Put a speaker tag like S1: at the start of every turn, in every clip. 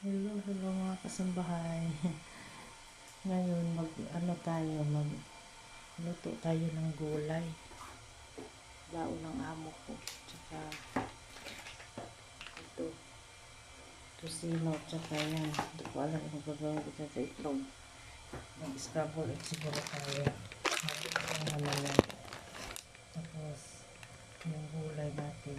S1: Hello, hello mga kasambahay. Ngayon magluto tayo ng gulay. Baon ng amo ko. Tsaka ito, tusino, tsaka yan. Hindi ko alam kung gagawin ko sa itlog. Mag-scramble egg siguro tayo. Mag-itlog naman yan. Tapos, yung gulay natin.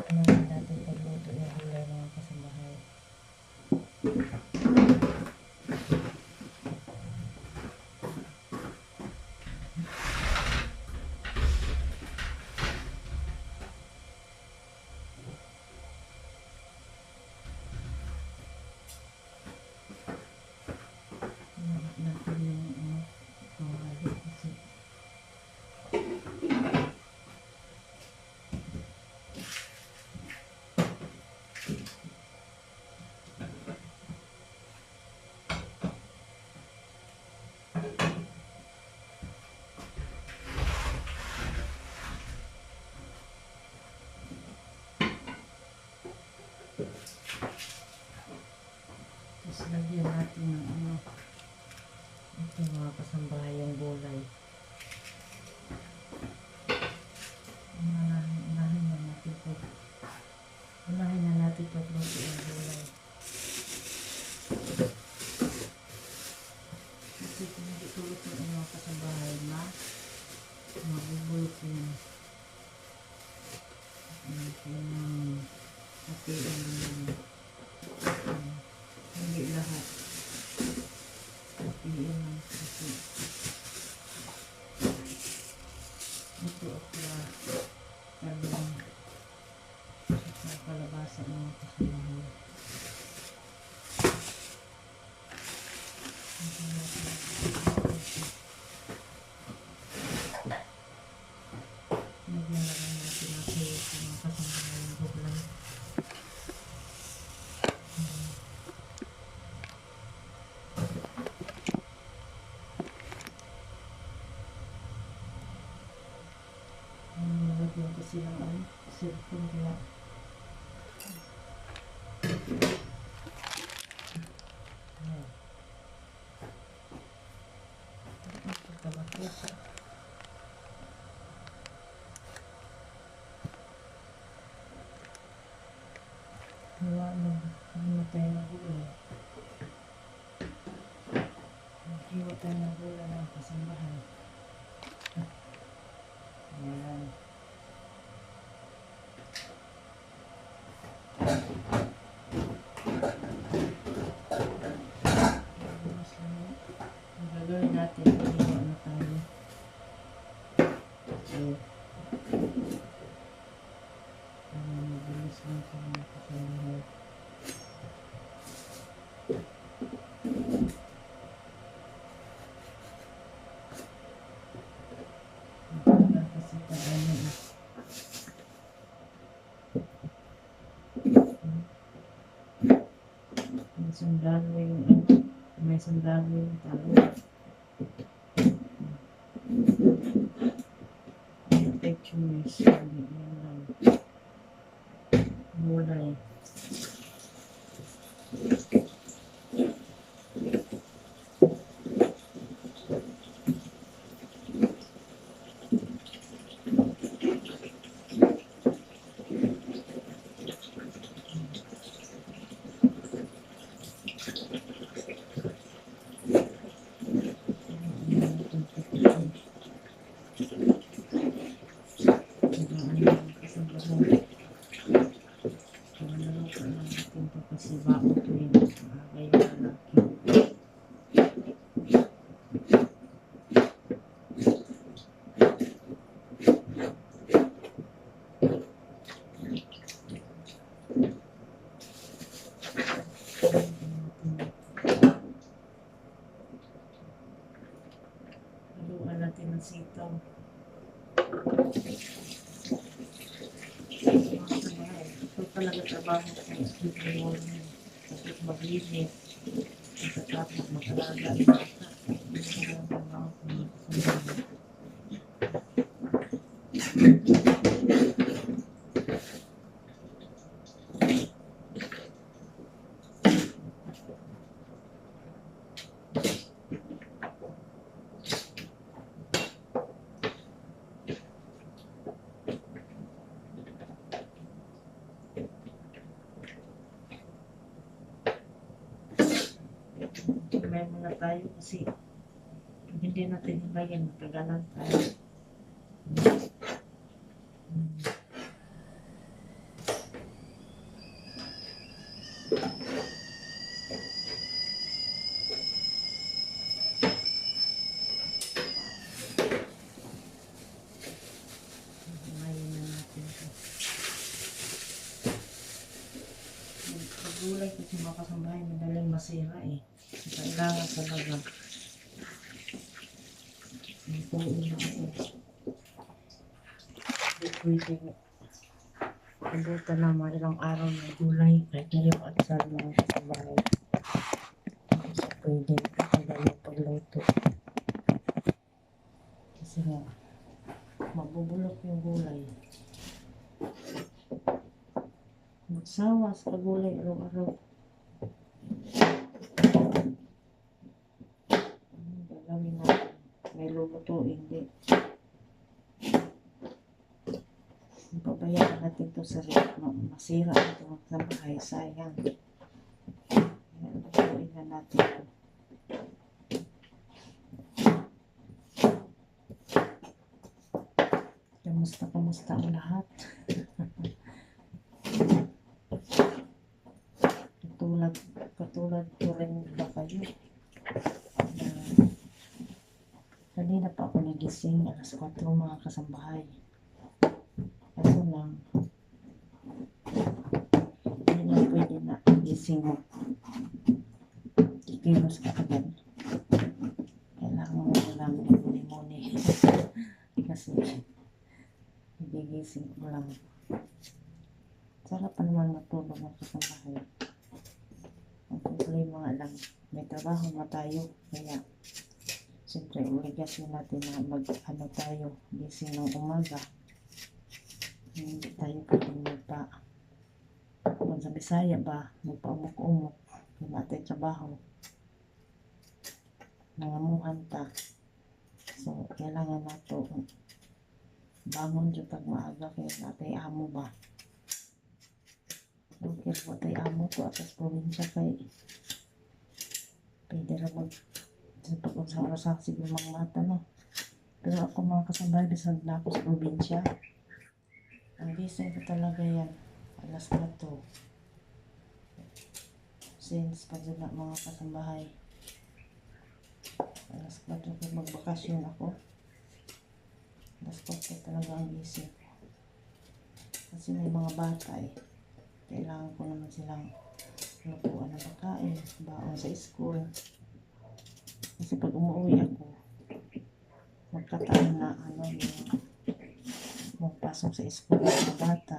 S1: Ano natin pagluto yung gulay mga kasambahay. Natin yung pangalo kasi tapos lagyan natin ng ito mga kasambahay yung gulay. Unahin na natin pagluto yung gulay. Kasi kung hindi tulot yung mga kasambahay mabubulot yun. Hindi lahat. Hatiin lang kasi ito okra, talong, sa kalabasa mga kasambahay. Nagyan natin natin mga kasambahay ng gulay. Nalagyan kasi ng sirpon kaya pagkabakusa. Hiwa tayo ng gulay. Hiwa tayo ng gulay ng kasambahay. Ayan. Ang gagawin natin, hiwa na tayo. Mabilis lang sa mga kasambahay. Kasi may sundalo yung talo. Perfectionist. Yan lang. Gulay. Kasi baon ko yun kayo lalaki. Haluan natin ng sitaw. Ito talaga trabaho ko sa school. Tapos maglinis. Tapos mag-alaga ng bata. Magsabaybay muna tayo kasi pag hindi natin hibayan, magkagalan tayo. Hibayin na natin ito. Gulay kasi makasambahay, madaling masira eh. Kailangan talaga. Puin na ako. Pwede abutan na mga ilang araw ng gulay. Kahit na yung atsal mga kasambahay. Hindi siya pwede matagal yung pagluto. Kasi nga, mabubulok yung gulay. Magsawa sa gulay araw-araw. Gagawin natin. May luluto, hindi. Pabayaan natin ito sa rip. Masira ito sa bahay. Sayang. Lutuin na natin ito. Kamusta ang lahat? Katulad ko rin ba kayo? Kanina pa ako nagising, alas 4 mga kasambahay. Kaso lang, hindi na pwede na gising mo. Ikilos ka agad. Kailangan mo lang muni-muni. Kasi, nagigising ko lang. Sarap pa naman matulog ng kasambahay. Ang problema lang, may trabaho na tayo. Kaya, siyempre, obligasyon natin na mag-ano tayo, gising ng umaga. Hindi tayo pwedeng kung sa Bisaya ba, magpa-umok-umok. Hindi natin trabaho. Nangamuhan ta. So, kailangan nato bangon dyan pag maaga kaya natay amo ba. Dukir po tayo amo to atas probinsya kay pwede rin pag-usap siguro mga mata no. Pero ako mga kasabay bisag na ako sa probinsya. Ang gising ko talaga yan alas 4 since pag na mga kasambahay alas 4 kung magbakasyon ako alas 4 talaga ang gising ko kasi may mga bata eh kailangan ko naman silang lutuan na pagkain baon sa school kasi pag umuwi ako magkataon na yung magpasok sa school ng mga bata.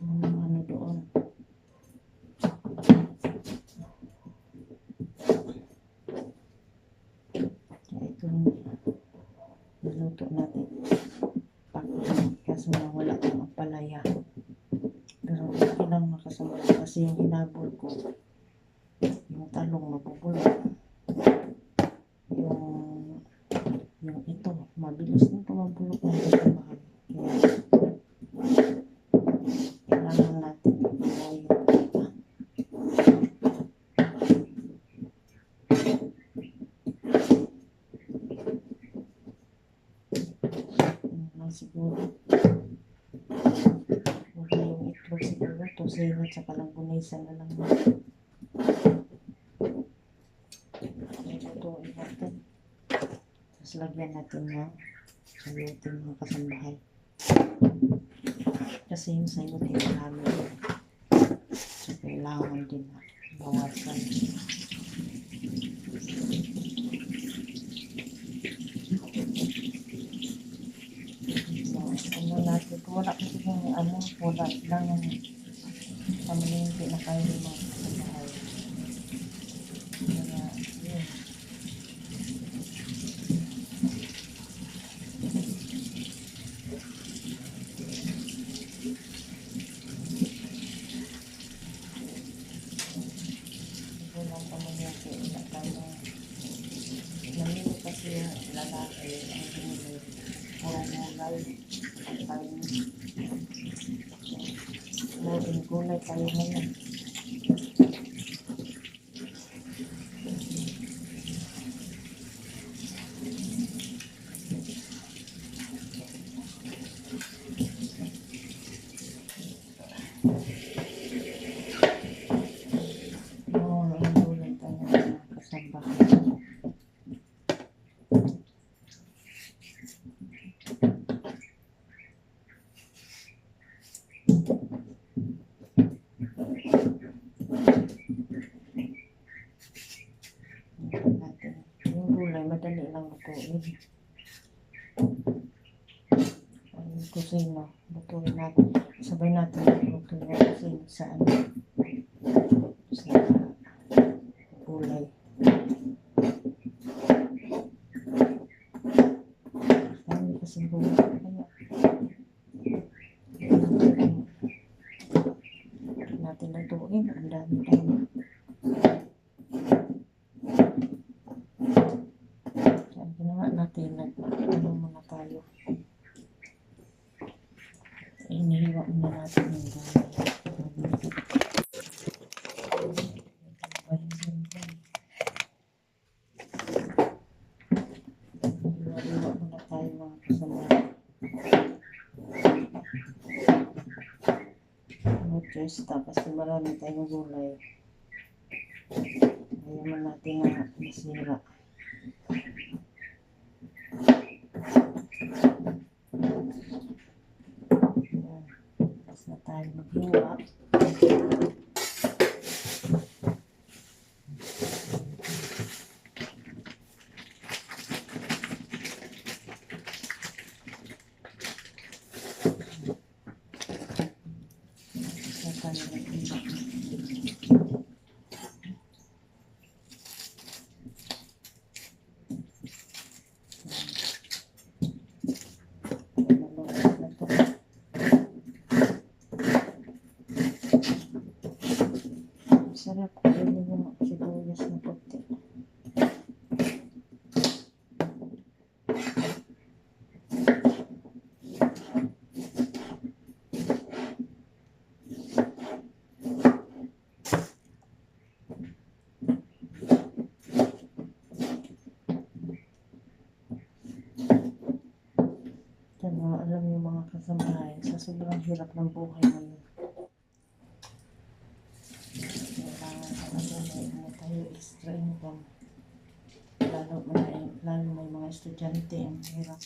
S1: Ano doon. Kaya ito niluto natin. Kaso na wala kang palaya. Pero okay lang makasama kasi yung inabol ko yung talong mabubulok yung ito mabilis nito mabulok ng kasambahan kaya kailangan natin ilagay yung pagka lang siguro wala yung itlog siguro tosinat sa kalambunisan na lang lutuin natin tapos lagyan natin ng salutin mga kasambahay kasi yung salutin marami so kailangan din na bawasan so ano natin kung wala kasi yung wala lang pamalingki na kayo ng mga kasambahay kaya yun walang pamalingki na tayo namili kasi lalaki ang gulay puro gulay. Tayo, muling gulay tayo ngayon. Muling gulay tayo mga kasambahay. Natin. Yung gulay, madali lang lutuin. Ang kusina, lutuin natin. Sabay natin lutuin yung kusina sa sa gulay. Dami kasing gulay. Kaya natin lutuin. Ang dami tayo. Kaya ginawa natin, ano muna tayo. Inihiwa muna natin yung gulay. Inihiwa muna tayo mga kasama. No choice, tapos kung marami tayong gulay, ayaman natin na masira. Ayan. Tapos na tayo maghiwa. Sarap ko din yung sibuyas na puti. Kaya alam niyo mga kasambahay, sa sobrang hirap ng buhay ngayon, may tayo extra income. Lalo may mga estudyante, ang hirap.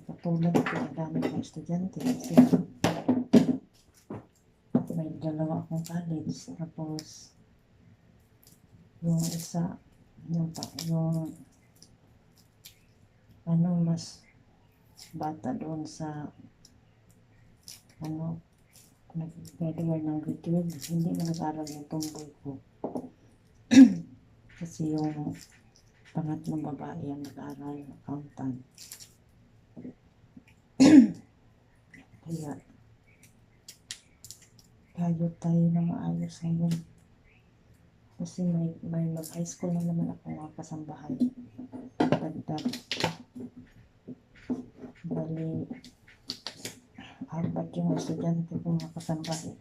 S1: Katulad ko, ang dami ng estudyante kasi may dalawa akong college. Tapos yung isa, yung mas bata doon sa nag-graduate ng grade 12, hindi na nag-aral yung tumboy ko. Kasi yung pangatlong babae ang nag-aral, accountant. Kaya tayo na maayos ngayon. Kasi may mag-high school na naman ako mga kasambahay. Dagdag. Bali, apat yung estudyante ko mga kasambahay.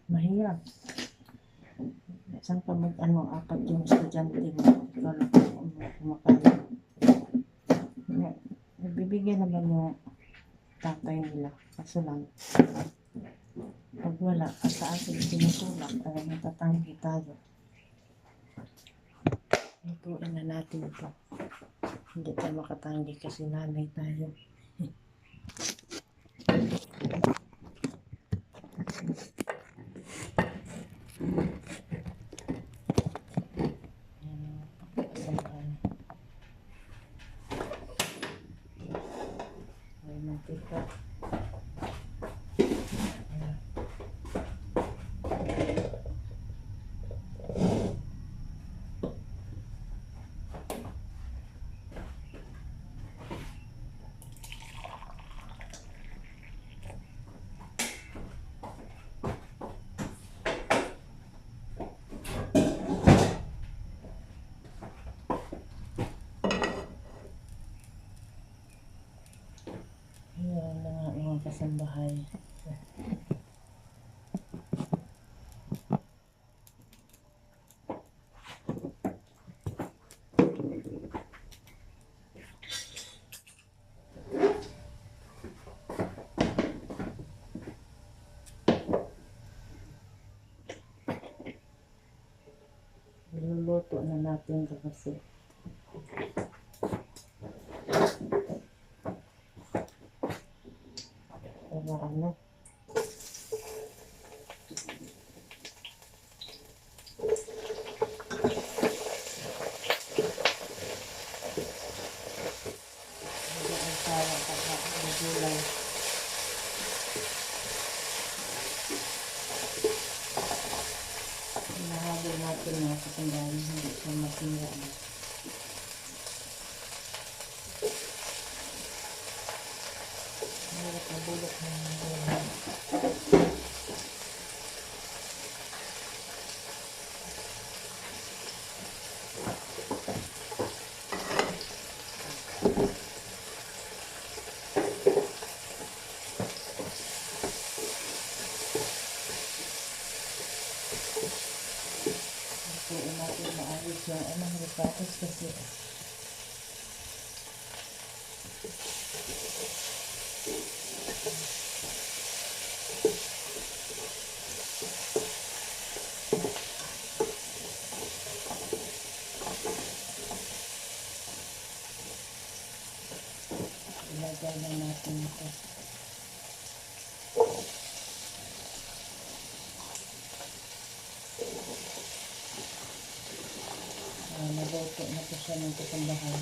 S1: Mahirap. Saan ka apat yung estudyante mo? Ikaw lang kumakaya. Nagbibigyan naman yung tatay nila. Kaso lang, pag wala, sa atin tinutulak, ay natatanggi tayo. Lutuin na natin ito. Hindi tayo makatanggi kasi nanay tayo. May mantika. kasambahay. Niluluto na natin ito kasi para ano, hindi ang sarap at ang gulay. Hinahabol natin mga kasambahay, hindi siya masira. Mahirap na bulok ng gulay. Lutuin natin maayos yung anong ripatos kasi ilagay na natin ito. Naluto na po siya ng kasambahay.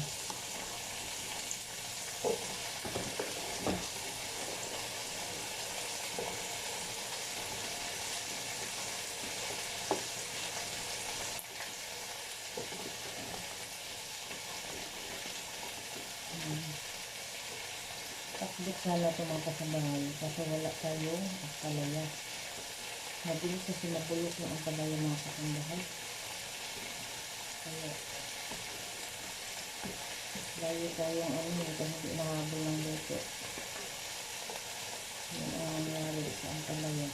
S1: Takbit sana ito mga kasambahay kasi wala tayong palaya. Mabilis kasi mabulok na ang palaya mga kasambahay. Kaya layo tayong ano kasi hindi nahabol ng luto. Yan ang nangyari sa ang palaya.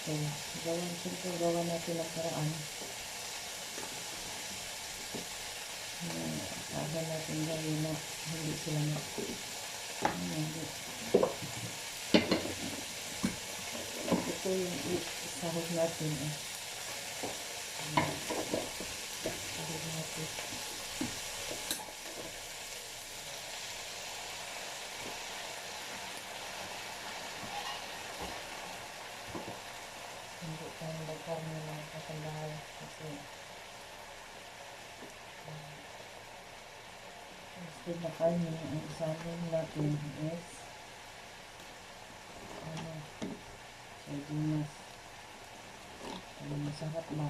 S1: So, gawan natin ang paraan. Aga natin gawin na hindi sila hindi. Ito yung isahog natin sahog natin. Hindi tayo magkarne ng kasambahay kasi instead na karne, ang isahog natin is sardinas. Masarap na.